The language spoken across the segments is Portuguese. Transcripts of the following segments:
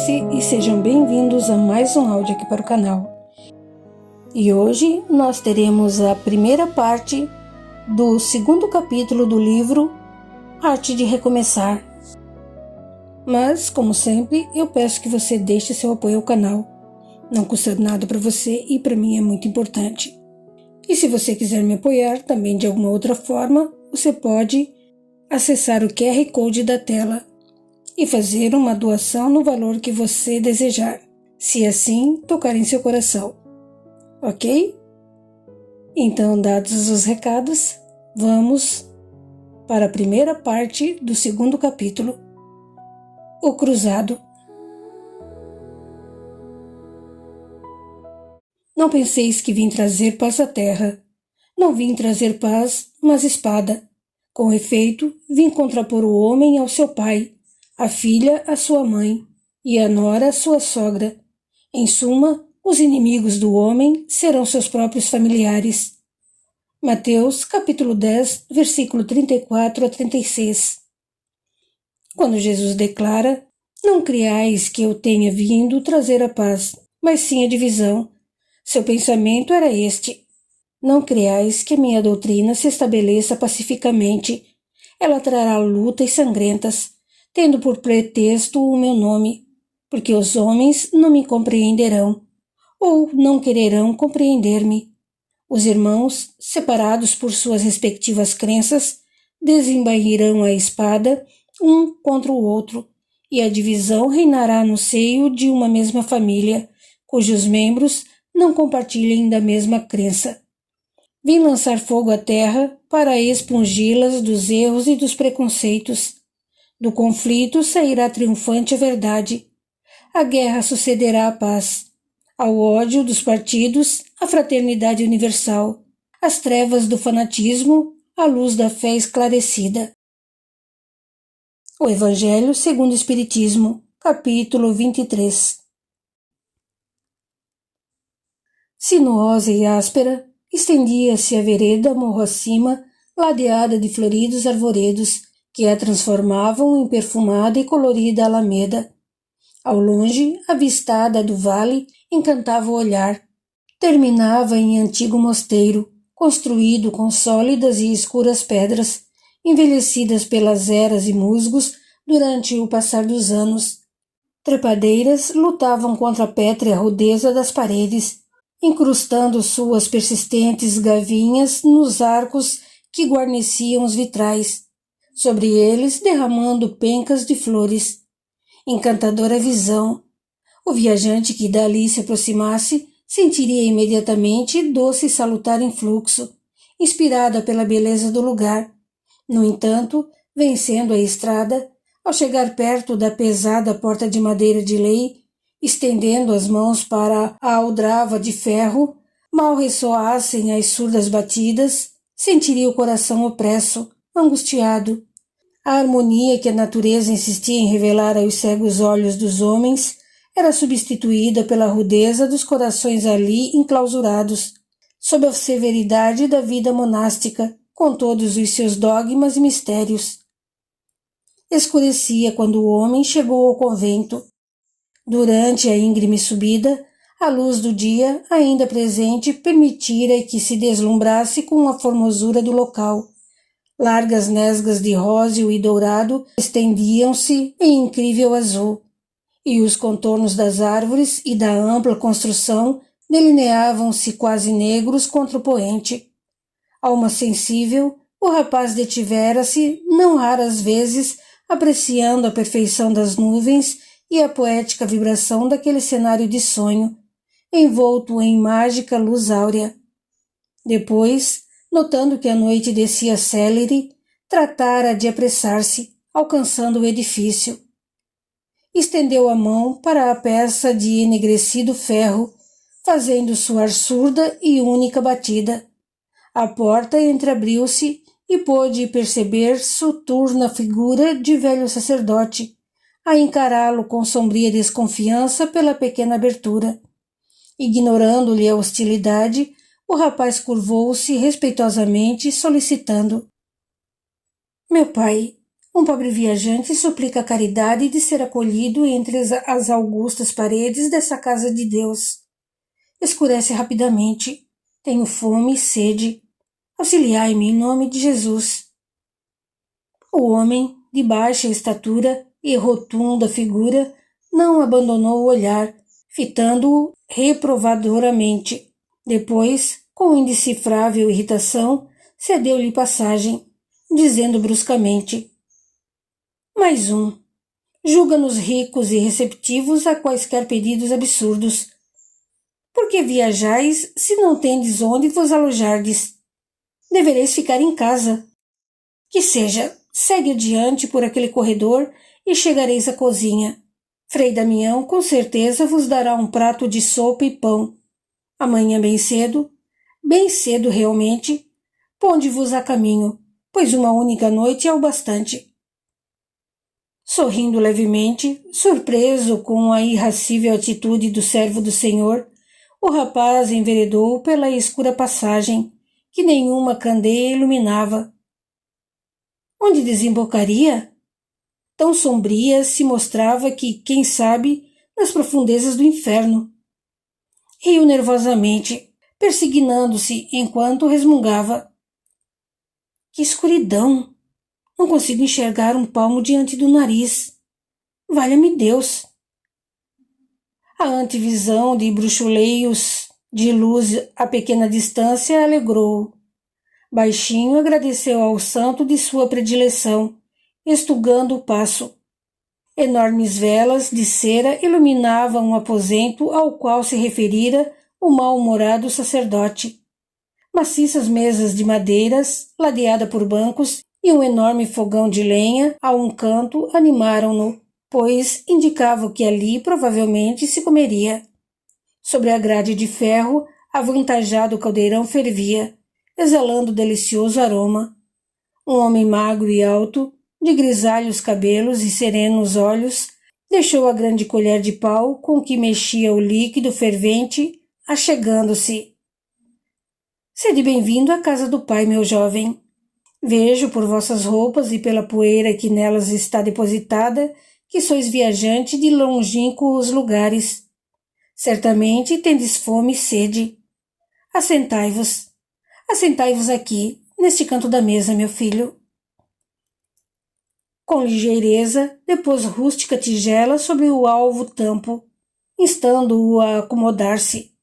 Joyce e sejam bem-vindos a mais um áudio aqui para o canal. E hoje nós teremos a primeira parte do segundo capítulo do livro Arte de Recomeçar. Mas, como sempre, eu peço que você deixe seu apoio ao canal. Não custa nada para você e para mim é muito importante. E se você quiser me apoiar também de alguma outra forma, você pode acessar o QR Code da tela e fazer uma doação no valor que você desejar, se assim tocar em seu coração. Ok? Então, dados os recados, vamos para a primeira parte do segundo capítulo, O Cruzado. Não penseis que vim trazer paz à terra. Não vim trazer paz, mas espada. Com efeito, vim contrapor o homem ao seu pai, a filha à sua mãe e a nora à sua sogra. Em suma, os inimigos do homem serão seus próprios familiares. Mateus, capítulo 10, versículo 34 a 36. Quando Jesus declara: "Não creais que eu tenha vindo trazer a paz, mas sim a divisão", seu pensamento era este: "Não creais que minha doutrina se estabeleça pacificamente. Ela trará lutas sangrentas, tendo por pretexto o meu nome, porque os homens não me compreenderão, ou não quererão compreender-me. Os irmãos, separados por suas respectivas crenças, desembainharão a espada um contra o outro, e a divisão reinará no seio de uma mesma família, cujos membros não compartilhem da mesma crença. Vim lançar fogo à terra para expungi-las dos erros e dos preconceitos. Do conflito sairá triunfante a verdade. A guerra sucederá à paz. Ao ódio dos partidos, a fraternidade universal. Às trevas do fanatismo, a luz da fé esclarecida. O Evangelho segundo o Espiritismo, capítulo 23. Sinuosa e áspera, estendia-se a vereda morro acima, ladeada de floridos arvoredos, que a transformavam em perfumada e colorida alameda. Ao longe, a vistada do vale encantava o olhar. Terminava em antigo mosteiro, construído com sólidas e escuras pedras, envelhecidas pelas eras e musgos durante o passar dos anos. Trepadeiras lutavam contra a pétrea rudeza das paredes, incrustando suas persistentes gavinhas nos arcos que guarneciam os vitrais, sobre eles derramando pencas de flores. Encantadora visão. O viajante que dali se aproximasse sentiria imediatamente doce e salutar influxo, inspirada pela beleza do lugar. No entanto, vencendo a estrada, ao chegar perto da pesada porta de madeira de lei, estendendo as mãos para a aldrava de ferro, mal ressoassem as surdas batidas, sentiria o coração opresso, angustiado. A harmonia que a natureza insistia em revelar aos cegos olhos dos homens era substituída pela rudeza dos corações ali enclausurados, sob a severidade da vida monástica, com todos os seus dogmas e mistérios. Escurecia quando o homem chegou ao convento. Durante a íngreme subida, a luz do dia, ainda presente, permitira que se deslumbrasse com a formosura do local. Largas nesgas de róseo e dourado estendiam-se em incrível azul, e os contornos das árvores e da ampla construção delineavam-se quase negros contra o poente. Alma sensível, o rapaz detivera-se, não raras vezes, apreciando a perfeição das nuvens e a poética vibração daquele cenário de sonho, envolto em mágica luz áurea. Depois, notando que a noite descia célere, tratara de apressar-se, alcançando o edifício. Estendeu a mão para a peça de enegrecido ferro, fazendo soar surda e única batida. A porta entreabriu-se e pôde perceber soturna figura de velho sacerdote, a encará-lo com sombria desconfiança pela pequena abertura. Ignorando-lhe a hostilidade, o rapaz curvou-se respeitosamente, solicitando: "Meu pai, Um pobre viajante suplica a caridade de ser acolhido entre as augustas paredes dessa casa de Deus. Escurece rapidamente. Tenho fome e sede. Auxiliai-me em nome de Jesus. O homem, de baixa estatura e rotunda figura, não abandonou o olhar, fitando-o reprovadoramente. Depois, com indecifrável irritação, cedeu-lhe passagem, dizendo bruscamente: mais um. Julga-nos ricos e receptivos a quaisquer pedidos absurdos. Por que viajais se não tendes onde vos alojardes? Devereis ficar em casa. Que seja, segue adiante por aquele corredor e chegareis à cozinha. Frei Damião com certeza vos dará um prato de sopa e pão. Amanhã bem cedo realmente, ponde-vos a caminho, pois uma única noite é o bastante. Sorrindo levemente, surpreso com a irracível atitude do servo do Senhor, o rapaz enveredou pela escura passagem, que nenhuma candeia iluminava. Onde desembocaria? Tão sombria se mostrava que, quem sabe, nas profundezas do inferno. Riu nervosamente, persignando-se enquanto resmungava. Que escuridão! Não consigo enxergar um palmo diante do nariz. Valha-me Deus! A antevisão de bruxuleios de luz a pequena distância alegrou-o. Baixinho agradeceu ao santo de sua predileção, estugando o passo. Enormes velas de cera iluminavam um aposento ao qual se referira o mal-humorado sacerdote. Maciças mesas de madeiras, ladeada por bancos, e um enorme fogão de lenha a um canto animaram-no, pois indicavam que ali provavelmente se comeria. Sobre a grade de ferro, avantajado caldeirão fervia, exalando delicioso aroma. Um homem magro e alto, de grisalhos cabelos e serenos olhos, deixou a grande colher de pau com que mexia o líquido fervente, achegando-se. Sede bem-vindo à casa do Pai, meu jovem. Vejo por vossas roupas e pela poeira que nelas está depositada que sois viajante de longínquos lugares. Certamente tendes fome e sede. Assentai-vos. Assentai-vos aqui, neste canto da mesa, meu filho. Com ligeireza, depôs rústica tigela sobre o alvo tampo, instando-o a acomodar-se.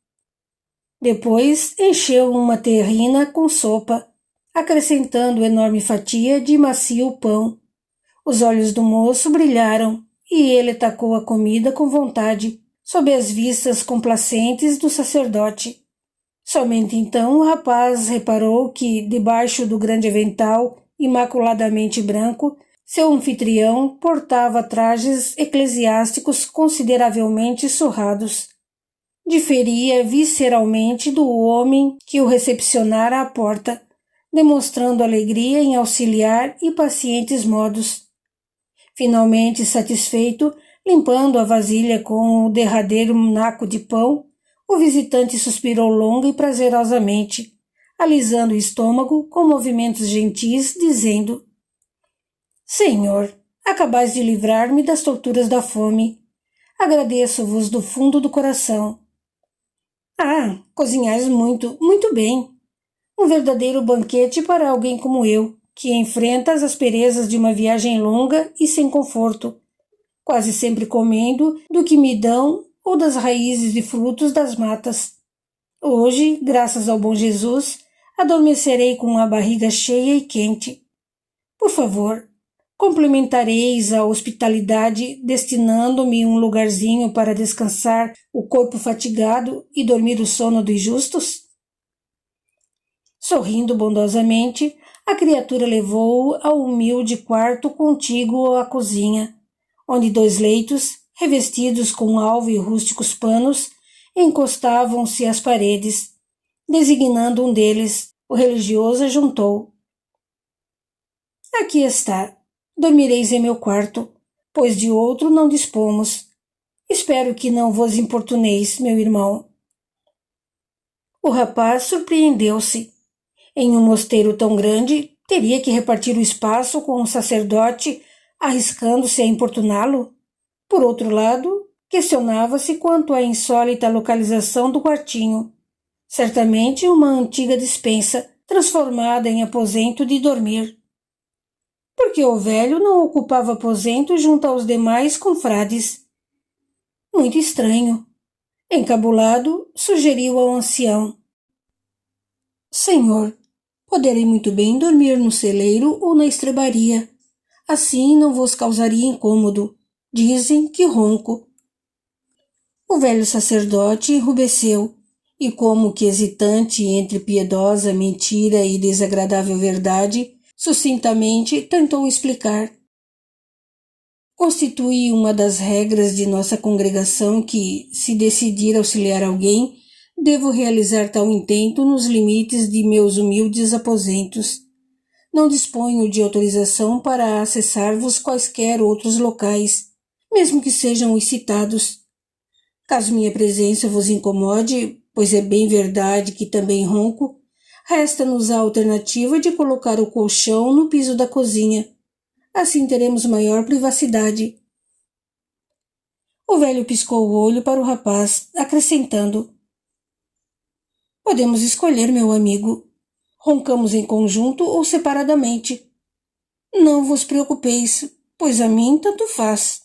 Depois encheu uma terrina com sopa, acrescentando enorme fatia de macio pão. Os olhos do moço brilharam e ele tacou a comida com vontade, sob as vistas complacentes do sacerdote. Somente então o rapaz reparou que, debaixo do grande avental imaculadamente branco, seu anfitrião portava trajes eclesiásticos consideravelmente surrados. Diferia visceralmente do homem que o recepcionara à porta, demonstrando alegria em auxiliar e pacientes modos. Finalmente satisfeito, limpando a vasilha com o derradeiro naco de pão, o visitante suspirou longa e prazerosamente, alisando o estômago com movimentos gentis, dizendo: Senhor, acabais de livrar-me das torturas da fome. Agradeço-vos do fundo do coração. Ah, cozinhais muito, muito bem. Um verdadeiro banquete para alguém como eu, que enfrenta as asperezas de uma viagem longa e sem conforto, quase sempre comendo do que me dão ou das raízes e frutos das matas. Hoje, graças ao bom Jesus, adormecerei com a barriga cheia e quente. Por favor, complementareis a hospitalidade destinando-me um lugarzinho para descansar o corpo fatigado e dormir o sono dos justos? Sorrindo bondosamente, a criatura levou-o ao humilde quarto contíguo à cozinha, onde 2 leitos, revestidos com alvo e rústicos panos, encostavam-se às paredes. Designando um deles, o religioso ajuntou: Aqui está. Dormireis em meu quarto, pois de outro não dispomos. Espero que não vos importuneis, meu irmão. O rapaz surpreendeu-se. Em um mosteiro tão grande, Teria que repartir o espaço com o sacerdote, arriscando-se a importuná-lo? Por outro lado, questionava-se quanto à insólita localização do quartinho. Certamente uma antiga despensa, transformada em aposento de dormir. Porque o velho não ocupava aposento junto aos demais confrades? Muito estranho. Encabulado, sugeriu ao ancião. Senhor, poderei muito bem dormir no celeiro ou na estrebaria. Assim não vos causaria incômodo. Dizem que ronco. O velho sacerdote enrubesceu, e como que hesitante entre piedosa mentira e desagradável verdade, sucintamente tentou explicar. Constitui uma das regras de nossa congregação que, se decidir auxiliar alguém, devo realizar tal intento nos limites de meus humildes aposentos. Não disponho de autorização para acessar-vos quaisquer outros locais, mesmo que sejam os citados. Caso minha presença vos incomode, pois é bem verdade que também ronco, resta-nos a alternativa de colocar o colchão no piso da cozinha. Assim teremos maior privacidade. O velho piscou o olho para o rapaz, acrescentando. Podemos escolher, meu amigo. Roncamos em conjunto ou separadamente. Não vos preocupeis, pois a mim tanto faz.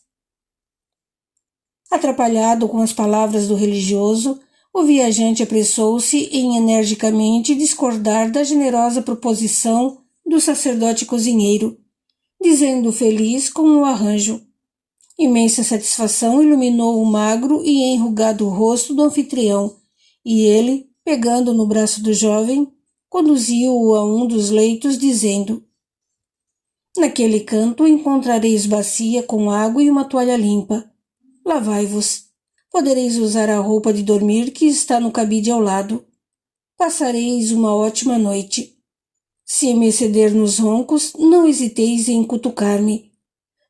Atrapalhado com as palavras do religioso, o viajante apressou-se em energicamente discordar da generosa proposição do sacerdote cozinheiro, dizendo feliz com o arranjo. Imensa satisfação iluminou o magro e enrugado rosto do anfitrião, e ele, pegando no braço do jovem, conduziu-o a um dos leitos, dizendo: Naquele canto encontrareis bacia com água e uma toalha limpa. Lavai-vos. Podereis usar a roupa de dormir que está no cabide ao lado. Passareis uma ótima noite. Se me exceder nos roncos, não hesiteis em cutucar-me.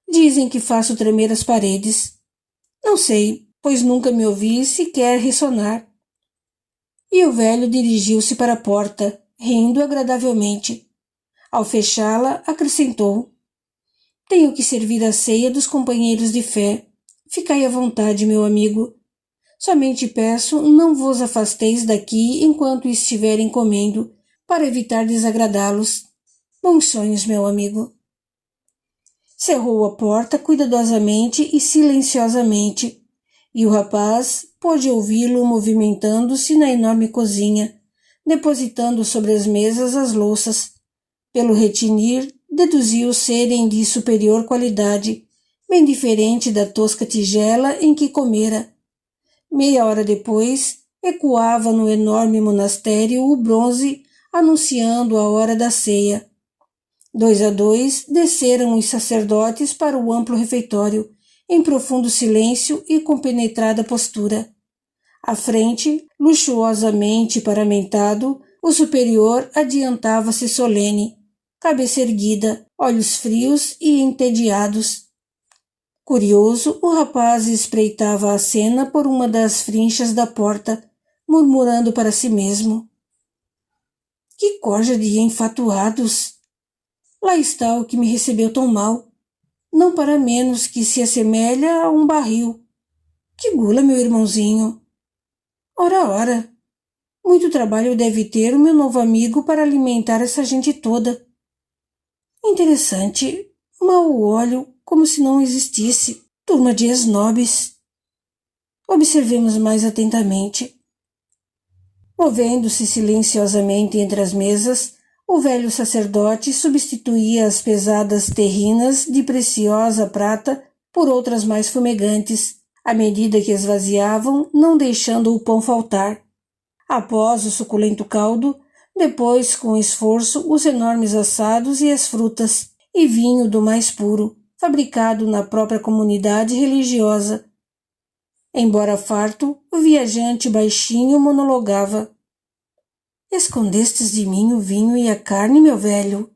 Dizem que faço tremer as paredes. Não sei, pois nunca me ouvi sequer ressonar. E o velho dirigiu-se para a porta, rindo agradavelmente. Ao fechá-la, acrescentou: Tenho que servir a ceia dos companheiros de fé. Ficai à vontade, meu amigo. Somente peço, não vos afasteis daqui enquanto estiverem comendo, para evitar desagradá-los. Bons sonhos, meu amigo. Cerrou a porta cuidadosamente e silenciosamente, e o rapaz pôde ouvi-lo movimentando-se na enorme cozinha, depositando sobre as mesas as louças. Pelo retinir, deduziu serem de superior qualidade, bem diferente da tosca tigela em que comera. Meia hora depois, ecoava no enorme monastério o bronze anunciando a hora da ceia. 2 a 2 desceram os sacerdotes para o amplo refeitório, em profundo silêncio e com penetrada postura. À frente, luxuosamente paramentado, o superior adiantava-se solene, cabeça erguida, olhos frios e entediados. Curioso, o rapaz espreitava a cena por uma das frinchas da porta, murmurando para si mesmo. Que corja de enfatuados! Lá está o que me recebeu tão mal. Não para menos que se assemelha a um barril. Que gula, meu irmãozinho! Ora, ora! Muito trabalho deve ter o meu novo amigo para alimentar essa gente toda. Interessante, mal o olho, como se não existisse. Turma de esnobes. Observemos mais atentamente. Movendo-se silenciosamente entre as mesas, o velho sacerdote substituía as pesadas terrinas de preciosa prata por outras mais fumegantes, à medida que esvaziavam, não deixando o pão faltar. Após o suculento caldo, depois, com esforço, os enormes assados e as frutas, e vinho do mais puro, fabricado na própria comunidade religiosa. Embora farto, o viajante baixinho monologava. Escondestes de mim o vinho e a carne, meu velho?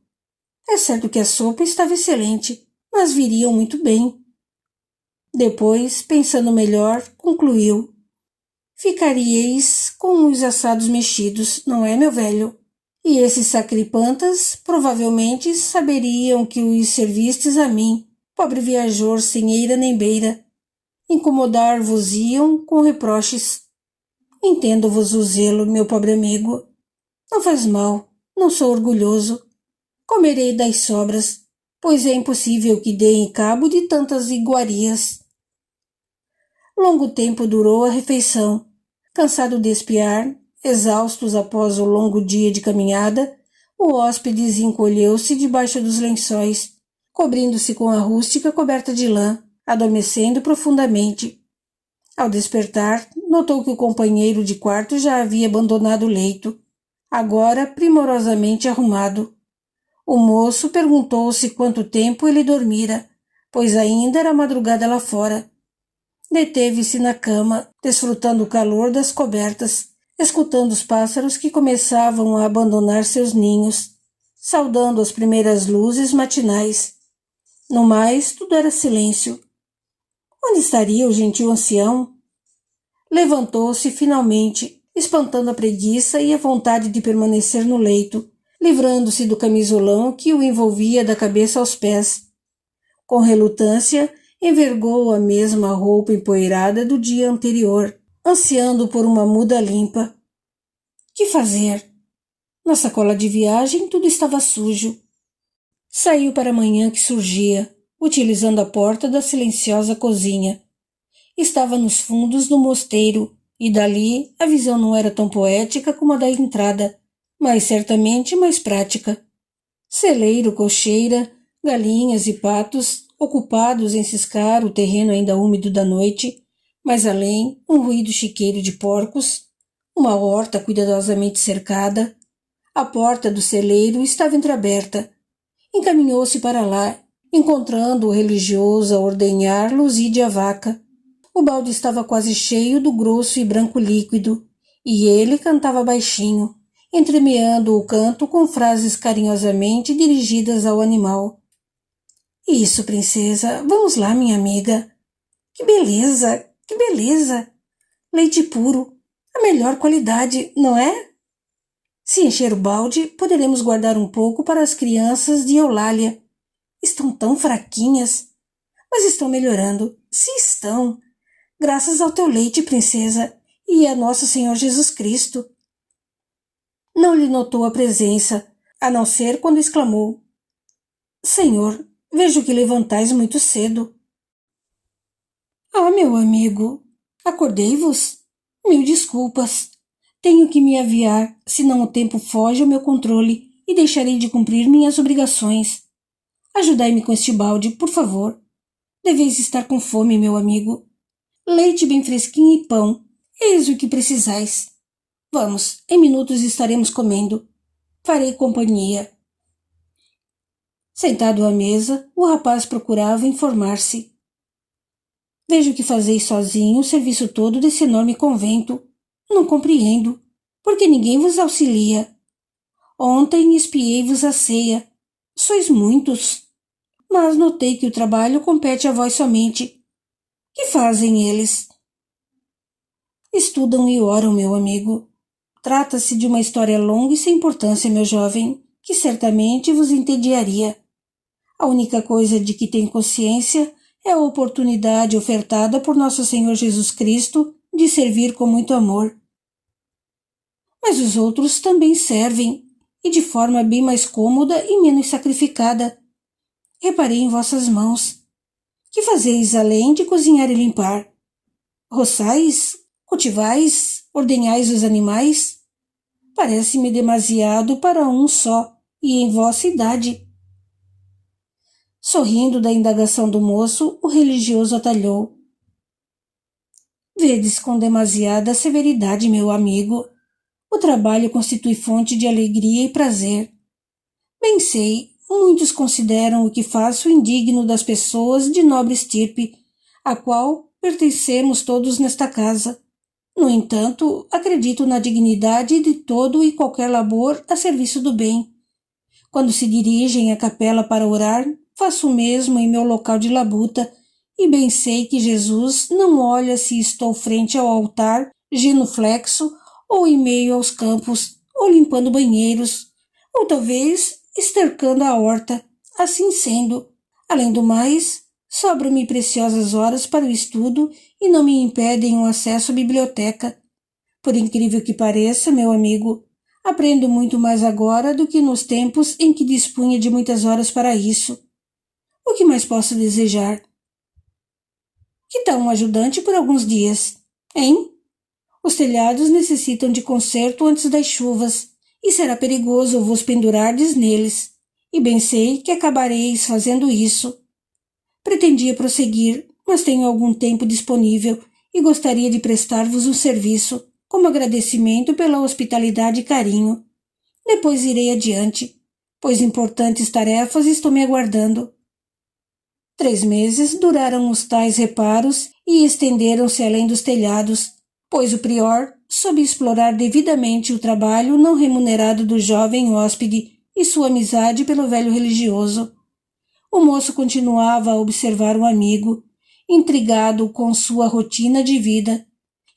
É certo que a sopa estava excelente, mas viriam muito bem. Depois, pensando melhor, concluiu. Ficaríeis com os assados mexidos, não é, meu velho? E esses sacripantas provavelmente saberiam que os servistes a mim, pobre viajor sem eira nem beira, incomodar-vos-iam com reproches. Entendo-vos o zelo, meu pobre amigo. Não faz mal, não sou orgulhoso. Comerei das sobras, pois é impossível que deem cabo de tantas iguarias. Longo tempo durou a refeição. Cansado de espiar, exaustos após o longo dia de caminhada, o hóspede encolheu-se debaixo dos lençóis, cobrindo-se com a rústica coberta de lã, adormecendo profundamente. Ao despertar, notou que o companheiro de quarto já havia abandonado o leito, agora primorosamente arrumado. O moço perguntou-se quanto tempo ele dormira, pois ainda era madrugada lá fora. Deteve-se na cama, desfrutando o calor das cobertas, escutando os pássaros que começavam a abandonar seus ninhos, saudando as primeiras luzes matinais. No mais, tudo era silêncio. Onde estaria o gentil ancião? Levantou-se finalmente, espantando a preguiça e a vontade de permanecer no leito, livrando-se do camisolão que o envolvia da cabeça aos pés. Com relutância, envergou a mesma roupa empoeirada do dia anterior, ansiando por uma muda limpa. Que fazer? Na sacola de viagem tudo estava sujo. Saiu para a manhã que surgia, utilizando a porta da silenciosa cozinha. Estava nos fundos do mosteiro, e dali a visão não era tão poética como a da entrada, mas certamente mais prática. Celeiro, cocheira, galinhas e patos, ocupados em ciscar o terreno ainda úmido da noite, mais além um ruído chiqueiro de porcos, uma horta cuidadosamente cercada. A porta do celeiro estava entreaberta. Encaminhou-se para lá, encontrando o religioso a ordenhar Luzide a vaca. O balde estava quase cheio do grosso e branco líquido, e ele cantava baixinho, entremeando o canto com frases carinhosamente dirigidas ao animal. Isso, princesa, vamos lá, minha amiga. Que beleza, que beleza! Leite puro, a melhor qualidade, não é? Se encher o balde, poderemos guardar um pouco para as crianças de Eulália. Estão tão fraquinhas, mas estão melhorando. Se estão, graças ao teu leite, princesa, e a nosso Senhor Jesus Cristo. Não lhe notou a presença, a não ser quando exclamou: Senhor, vejo que levantais muito cedo. Ah, meu amigo, acordei-vos? Mil desculpas. Tenho que me aviar, senão o tempo foge ao meu controle e deixarei de cumprir minhas obrigações. Ajudai-me com este balde, por favor. Deveis estar com fome, meu amigo. Leite bem fresquinho e pão, eis o que precisais. Vamos, em minutos estaremos comendo. Farei companhia. Sentado à mesa, o rapaz procurava informar-se. Vejo que fazeis sozinho o serviço todo desse enorme convento. Não compreendo. Por que ninguém vos auxilia? Ontem espiei-vos a ceia. Sois muitos. Mas notei que o trabalho compete a vós somente. Que fazem eles? Estudam e oram, meu amigo. Trata-se de uma história longa e sem importância, meu jovem, que certamente vos entediaria. A única coisa de que tenho consciência é a oportunidade ofertada por nosso Senhor Jesus Cristo de servir com muito amor. Mas os outros também servem, e de forma bem mais cômoda e menos sacrificada. Reparei em vossas mãos. Que fazeis além de cozinhar e limpar? Roçais? Cultivais? Ordenhais os animais? Parece-me demasiado para um só, e em vossa idade. Sorrindo da indagação do moço, o religioso atalhou. Vedes com demasiada severidade, meu amigo. O trabalho constitui fonte de alegria e prazer. Bem sei, muitos consideram o que faço indigno das pessoas de nobre estirpe, a qual pertencemos todos nesta casa. No entanto, acredito na dignidade de todo e qualquer labor a serviço do bem. Quando se dirigem à capela para orar, faço o mesmo em meu local de labuta, e bem sei que Jesus não olha se estou frente ao altar, genuflexo, ou em meio aos campos, ou limpando banheiros, ou talvez estercando a horta. Assim sendo, além do mais, sobram-me preciosas horas para o estudo e não me impedem o acesso à biblioteca. Por incrível que pareça, meu amigo, aprendo muito mais agora do que nos tempos em que dispunha de muitas horas para isso. O que mais posso desejar? Que tal um ajudante por alguns dias, hein? Os telhados necessitam de conserto antes das chuvas, e será perigoso vos pendurardes neles, e bem sei que acabareis fazendo isso. Pretendia prosseguir, mas tenho algum tempo disponível e gostaria de prestar-vos um serviço, como agradecimento pela hospitalidade e carinho. Depois irei adiante, pois importantes tarefas estão me aguardando. 3 meses duraram os tais reparos e estenderam-se além dos telhados, pois o prior soube explorar devidamente o trabalho não remunerado do jovem hóspede e sua amizade pelo velho religioso. O moço continuava a observar o amigo, intrigado com sua rotina de vida.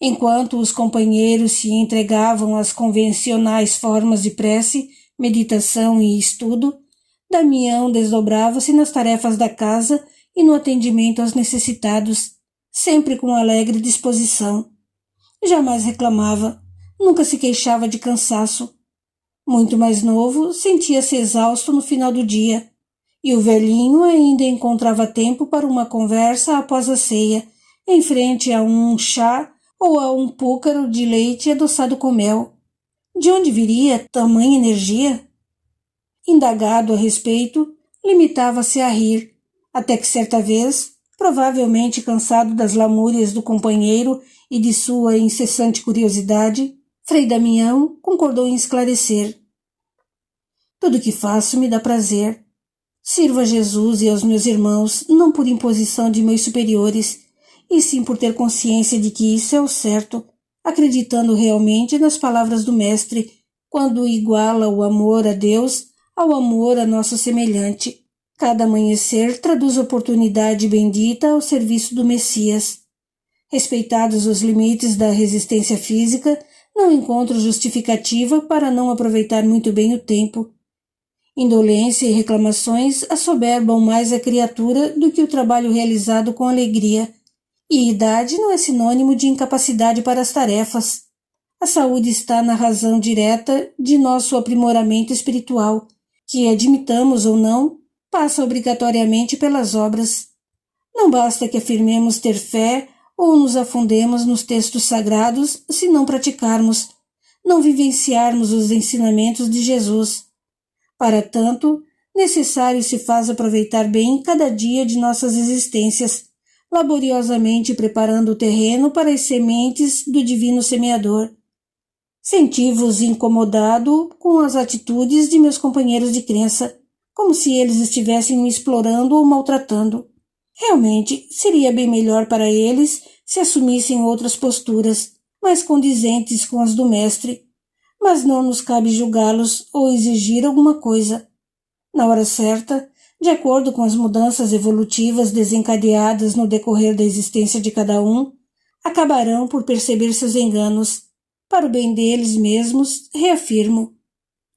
Enquanto os companheiros se entregavam às convencionais formas de prece, meditação e estudo, Damião desdobrava-se nas tarefas da casa e no atendimento aos necessitados, sempre com alegre disposição. Jamais reclamava, nunca se queixava de cansaço. Muito mais novo, sentia-se exausto no final do dia, e o velhinho ainda encontrava tempo para uma conversa após a ceia, em frente a um chá ou a um púcaro de leite adoçado com mel. De onde viria tamanha energia? Indagado a respeito, limitava-se a rir, até que certa vez, provavelmente cansado das lamúrias do companheiro e de sua incessante curiosidade, Frei Damião concordou em esclarecer. Tudo o que faço me dá prazer. Sirvo a Jesus e aos meus irmãos não por imposição de meus superiores, e sim por ter consciência de que isso é o certo, acreditando realmente nas palavras do Mestre, quando iguala o amor a Deus ao amor a nosso semelhante. Cada amanhecer traduz oportunidade bendita ao serviço do Messias. Respeitados os limites da resistência física, não encontro justificativa para não aproveitar muito bem o tempo. Indolência e reclamações assoberbam mais a criatura do que o trabalho realizado com alegria, e idade não é sinônimo de incapacidade para as tarefas. A saúde está na razão direta de nosso aprimoramento espiritual, que, admitamos ou não, passa obrigatoriamente pelas obras. Não basta que afirmemos ter fé ou nos afundemos nos textos sagrados se não praticarmos, não vivenciarmos os ensinamentos de Jesus. Para tanto, necessário se faz aproveitar bem cada dia de nossas existências, laboriosamente preparando o terreno para as sementes do divino semeador. Senti-vos incomodado com as atitudes de meus companheiros de crença, como se eles estivessem me explorando ou maltratando. Realmente, seria bem melhor para eles se assumissem outras posturas, mais condizentes com as do Mestre, mas não nos cabe julgá-los ou exigir alguma coisa. Na hora certa, de acordo com as mudanças evolutivas desencadeadas no decorrer da existência de cada um, acabarão por perceber seus enganos. Para o bem deles mesmos, reafirmo.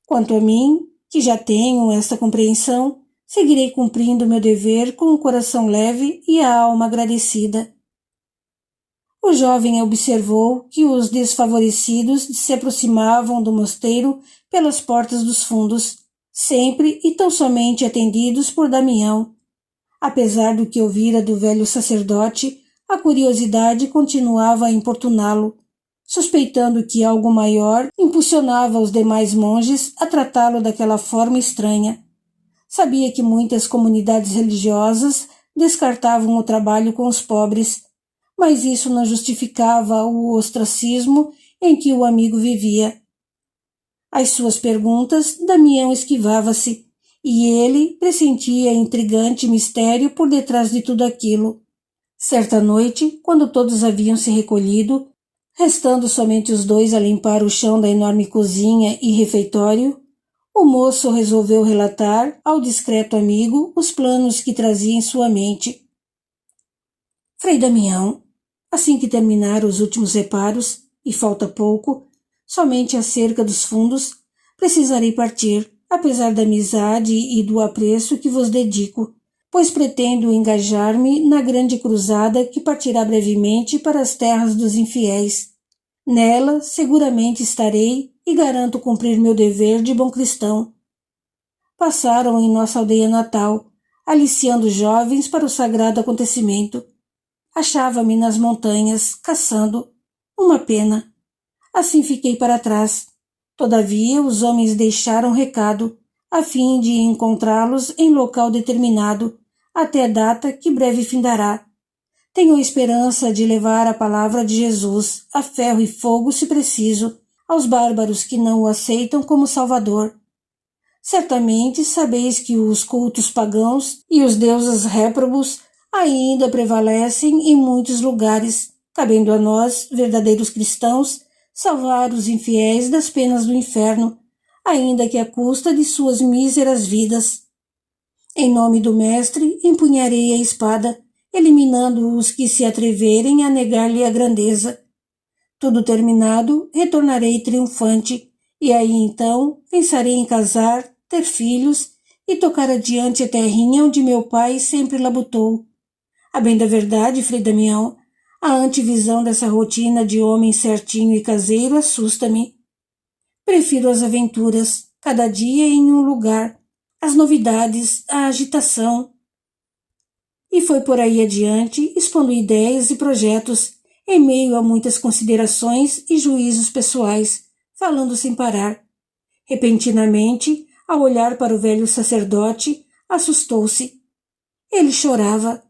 Quanto a mim, que já tenho esta compreensão, seguirei cumprindo meu dever com o coração leve e a alma agradecida. O jovem observou que os desfavorecidos se aproximavam do mosteiro pelas portas dos fundos, sempre e tão somente atendidos por Damião. Apesar do que ouvira do velho sacerdote, a curiosidade continuava a importuná-lo, suspeitando que algo maior impulsionava os demais monges a tratá-lo daquela forma estranha. Sabia que muitas comunidades religiosas descartavam o trabalho com os pobres, mas isso não justificava o ostracismo em que o amigo vivia. Às suas perguntas, Damião esquivava-se, e ele pressentia intrigante mistério por detrás de tudo aquilo. Certa noite, quando todos haviam se recolhido, restando somente os dois a limpar o chão da enorme cozinha e refeitório, o moço resolveu relatar ao discreto amigo os planos que trazia em sua mente. Frei Damião, assim que terminar os últimos reparos, e falta pouco, somente a cerca dos fundos, precisarei partir. apesar da amizade e do apreço que vos dedico, pois pretendo engajar-me na grande cruzada que partirá brevemente para as terras dos infiéis. Nela seguramente estarei e garanto cumprir meu dever de bom cristão. Passaram em nossa aldeia natal, aliciando jovens para o sagrado acontecimento. Achava-me nas montanhas, caçando. Uma pena. Assim fiquei para trás. Todavia os homens deixaram recado, a fim de encontrá-los em local determinado, até a data que breve findará. Tenho a esperança de levar a palavra de Jesus, a ferro e fogo se preciso, aos bárbaros que não o aceitam como Salvador. Certamente sabeis que os cultos pagãos e os deuses réprobos ainda prevalecem em muitos lugares, cabendo a nós, verdadeiros cristãos, salvar os infiéis das penas do inferno, ainda que à custa de suas míseras vidas. Em nome do Mestre, empunharei a espada, eliminando os que se atreverem a negar-lhe a grandeza. Tudo terminado, retornarei triunfante, e aí então pensarei em casar, ter filhos e tocar adiante a terrinha onde meu pai sempre labutou. A bem da verdade, Frei Damião, a antevisão dessa rotina de homem certinho e caseiro assusta-me. Prefiro as aventuras, cada dia em um lugar, as novidades, a agitação. E foi por aí adiante, expondo ideias e projetos, em meio a muitas considerações e juízos pessoais, falando sem parar. Repentinamente, ao olhar para o velho sacerdote, assustou-se. Ele chorava.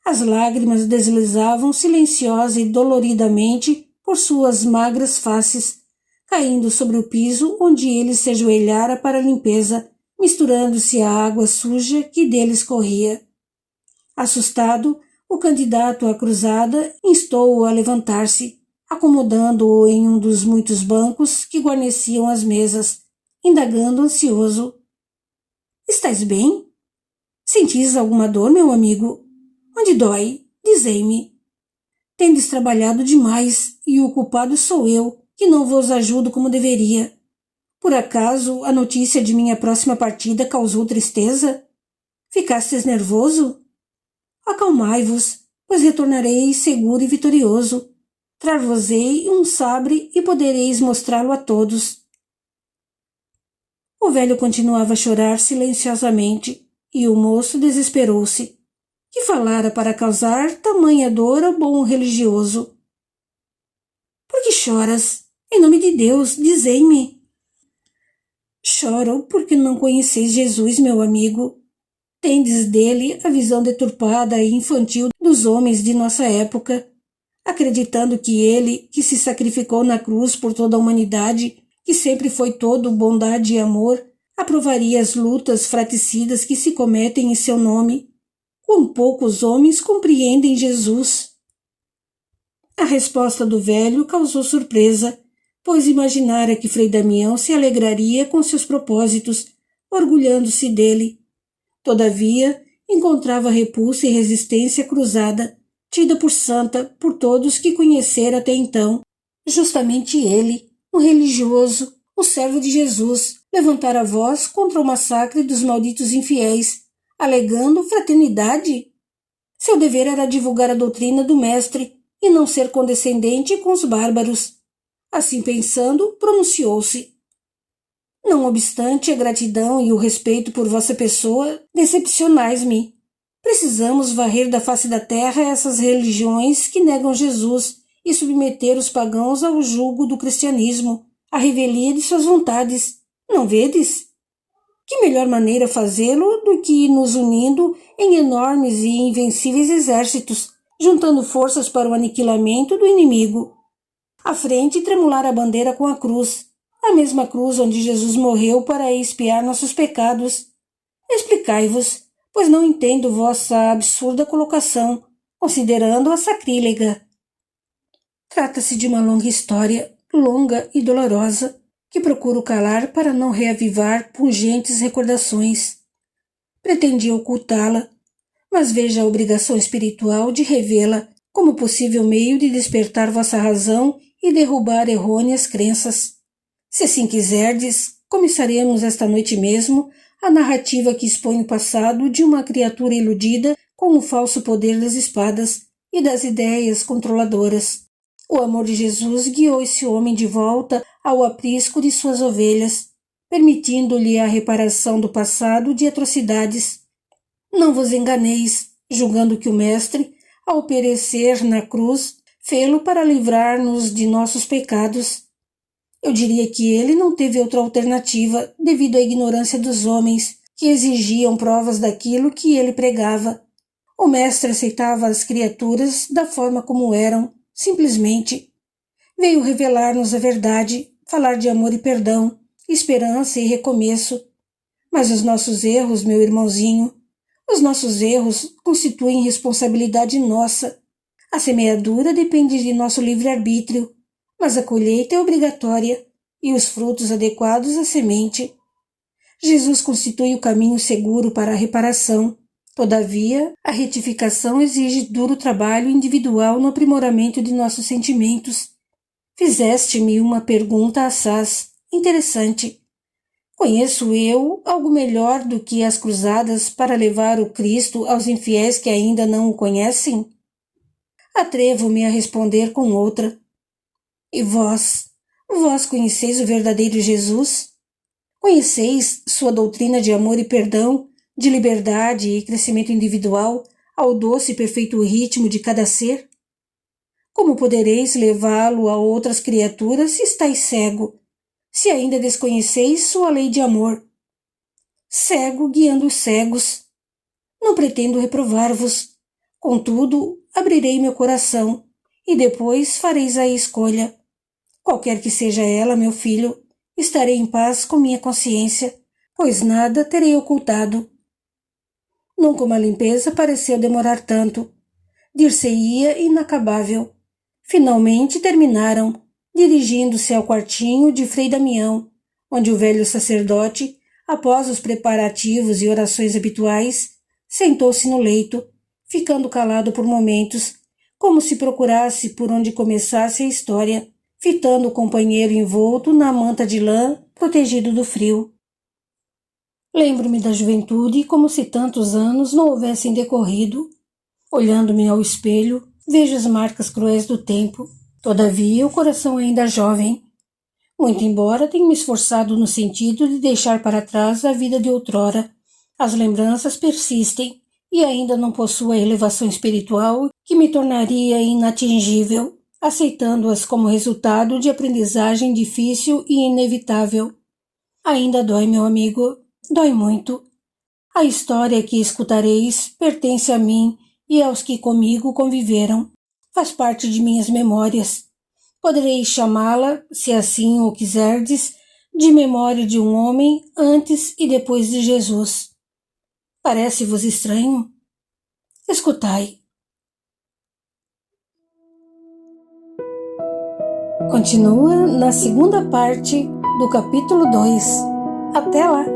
As lágrimas deslizavam silenciosa e doloridamente por suas magras faces, caindo sobre o piso onde ele se ajoelhara para a limpeza, misturando-se à água suja que dele escorria. Assustado, o candidato à cruzada instou-o a levantar-se, acomodando-o em um dos muitos bancos que guarneciam as mesas, indagando ansioso. — Estais bem? Sentis alguma dor, meu amigo? Onde dói? Dizei-me. Tendes trabalhado demais, e o culpado sou eu, que não vos ajudo como deveria. Por acaso a notícia de minha próxima partida causou tristeza? Ficastes nervoso? Acalmai-vos, pois retornarei seguro e vitorioso. Trar-vos-ei um sabre e podereis mostrá-lo a todos. O velho continuava a chorar silenciosamente, e o moço desesperou-se. Que falara para causar tamanha dor ao bom religioso? — Por que choras? Em nome de Deus, dizei-me. — Choro porque não conheceis Jesus, meu amigo. Tendes dele a visão deturpada e infantil dos homens de nossa época, acreditando que ele, que se sacrificou na cruz por toda a humanidade, que sempre foi todo bondade e amor, aprovaria as lutas fratricidas que se cometem em seu nome. Quão poucos homens compreendem Jesus! A resposta do velho causou surpresa, pois imaginara que Frei Damião se alegraria com seus propósitos, orgulhando-se dele. Todavia, encontrava repulsa e resistência cruzada, tida por santa por todos que conhecera até então. Justamente ele, um religioso, um servo de Jesus, levantara a voz contra o massacre dos malditos infiéis, alegando fraternidade. Seu dever era divulgar a doutrina do Mestre e não ser condescendente com os bárbaros. Assim pensando, pronunciou-se. Não obstante a gratidão e o respeito por vossa pessoa, decepcionais-me. Precisamos varrer da face da terra essas religiões que negam Jesus e submeter os pagãos ao jugo do cristianismo, à revelia de suas vontades. Não vedes? Que melhor maneira fazê-lo do que nos unindo em enormes e invencíveis exércitos, juntando forças para o aniquilamento do inimigo. À frente tremular a bandeira com a cruz, a mesma cruz onde Jesus morreu para expiar nossos pecados. Explicai-vos, pois não entendo vossa absurda colocação, considerando-a sacrílega. Trata-se de uma longa história, longa e dolorosa, que procuro calar para não reavivar pungentes recordações. Pretendia ocultá-la, mas veja a obrigação espiritual de revê-la como possível meio de despertar vossa razão e derrubar errôneas crenças. Se assim quiserdes, começaremos esta noite mesmo a narrativa que expõe o passado de uma criatura iludida com o falso poder das espadas e das ideias controladoras. O amor de Jesus guiou esse homem de volta ao aprisco de suas ovelhas, permitindo-lhe a reparação do passado de atrocidades. Não vos enganeis, julgando que o Mestre, ao perecer na cruz, fê-lo para livrar-nos de nossos pecados. Eu diria que ele não teve outra alternativa devido à ignorância dos homens, que exigiam provas daquilo que ele pregava. O Mestre aceitava as criaturas da forma como eram, simplesmente. Veio revelar-nos a verdade, falar de amor e perdão, esperança e recomeço. Mas os nossos erros, meu irmãozinho, os nossos erros constituem responsabilidade nossa. A semeadura depende de nosso livre-arbítrio, mas a colheita é obrigatória e os frutos adequados à semente. Jesus constitui o caminho seguro para a reparação. Todavia, a retificação exige duro trabalho individual no aprimoramento de nossos sentimentos. Fizeste-me uma pergunta assaz, interessante. Conheço eu algo melhor do que as cruzadas para levar o Cristo aos infiéis que ainda não o conhecem? Atrevo-me a responder com outra. E vós? Vós conheceis o verdadeiro Jesus? Conheceis sua doutrina de amor e perdão, de liberdade e crescimento individual ao doce e perfeito ritmo de cada ser? Como podereis levá-lo a outras criaturas se estáis cego, se ainda desconheceis sua lei de amor? Cego guiando os cegos. Não pretendo reprovar-vos. Contudo, abrirei meu coração, e depois fareis a escolha. Qualquer que seja ela, meu filho, estarei em paz com minha consciência, pois nada terei ocultado. Nunca uma limpeza pareceu demorar tanto. Dir-se-ia inacabável. Finalmente terminaram, dirigindo-se ao quartinho de Frei Damião, onde o velho sacerdote, após os preparativos e orações habituais, sentou-se no leito, ficando calado por momentos, como se procurasse por onde começasse a história, fitando o companheiro envolto na manta de lã, protegido do frio. Lembro-me da juventude como se tantos anos não houvessem decorrido. Olhando-me ao espelho, vejo as marcas cruéis do tempo. Todavia, o coração ainda é jovem. Muito embora tenha me esforçado no sentido de deixar para trás a vida de outrora, as lembranças persistem e ainda não possuo a elevação espiritual que me tornaria inatingível, aceitando-as como resultado de aprendizagem difícil e inevitável. Ainda dói, meu amigo, dói muito. A história que escutareis pertence a mim e aos que comigo conviveram. Faz parte de minhas memórias. Podereis chamá-la, se assim o quiserdes, de memória de um homem antes e depois de Jesus. Parece-vos estranho? Escutai. Continua na segunda parte do capítulo 2. Até lá!